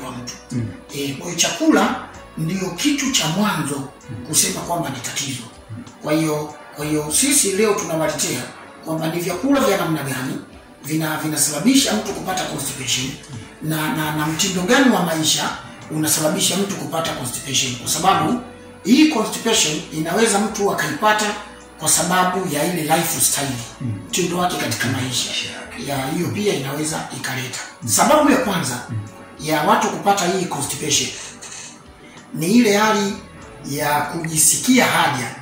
wa mtu. Kwa hiyo chakula ndio kitu cha mwanzo kusema kwamba ni tatizo. Kwa hiyo sisi leo tunawaletea kwamba ni vyakula vya namna gani vinasababisha mtu kupata constipation na mtindo gani wa maisha unasababisha mtu kupata constipation, kwa sababu hii constipation inaweza mtu akaipata kwa sababu ya ile lifestyle, mtindo wake katika maisha. Ya hiyo pia inaweza ikaleta. Sababu ya kwanza ya watu kupata hii constipation ni ile hali ya kujisikia haja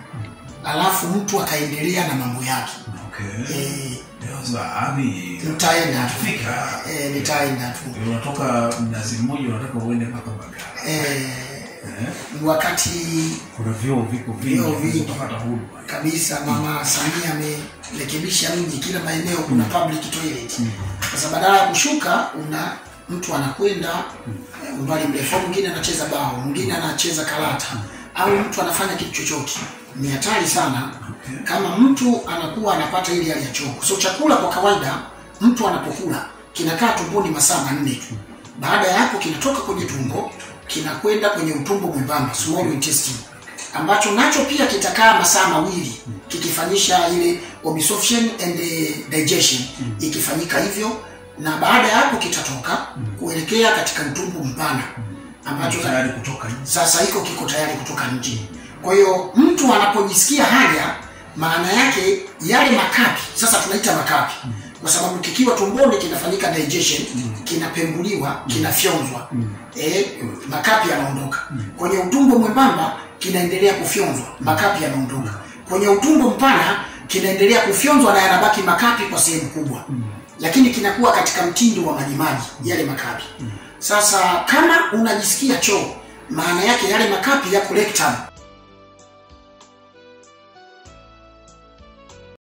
alafu mtu akaendelea na mambo yake. Nitaenda tu. Unatoka Mnazi Mmoja unataka uende mpaka Mbagala. Wakati kuna vyoo viko vingi kupata huduma. Kabisa Mama Samia amerekebisha mji, kila maeneo kuna public toilet. Sasa badala ya kushuka mtu anakwenda umbali mrefu, mwingine anacheza bao, mwingine anacheza karata au mtu anafanya kitu chochote. Ni hatari sana kama mtu anakuwa anapata ile hali ya choo. So chakula kwa kawaida mtu anapokula kinakaa tumboni masaa 4 tu. Baada ya hapo kinatoka kwenye tumbo kinakwenda kwenye utumbo mwembamba, small intestine, ambacho nacho pia kitakaa masaa 2 kikifanyisha ile absorption and digestion ikifanyika hivyo, na baada ya hapo kitatoka kuelekea katika utumbo mpana ambacho tayari kutoka nje. Sasa kiko tayari kutoka nje. Kwa hiyo mtu anapojisikia haja, maana yake yale makapi, sasa tunaita makapi kwa sababu kikiwa tumboni kinafanyika digestion, kinapembuliwa, kinafyonzwa. Makapi yanaondoka. Kwenye utumbo mwembamba kinaendelea kufyonzwa, makapi yanaondoka. Kwenye utumbo mpana kinaendelea kufyonzwa na yanabaki makapi kwa sehemu kubwa. Lakini kinakuwa katika mtindo wa majimaji yale makapi. Sasa kama unajisikia choo, maana yake yale makapi yako rectum.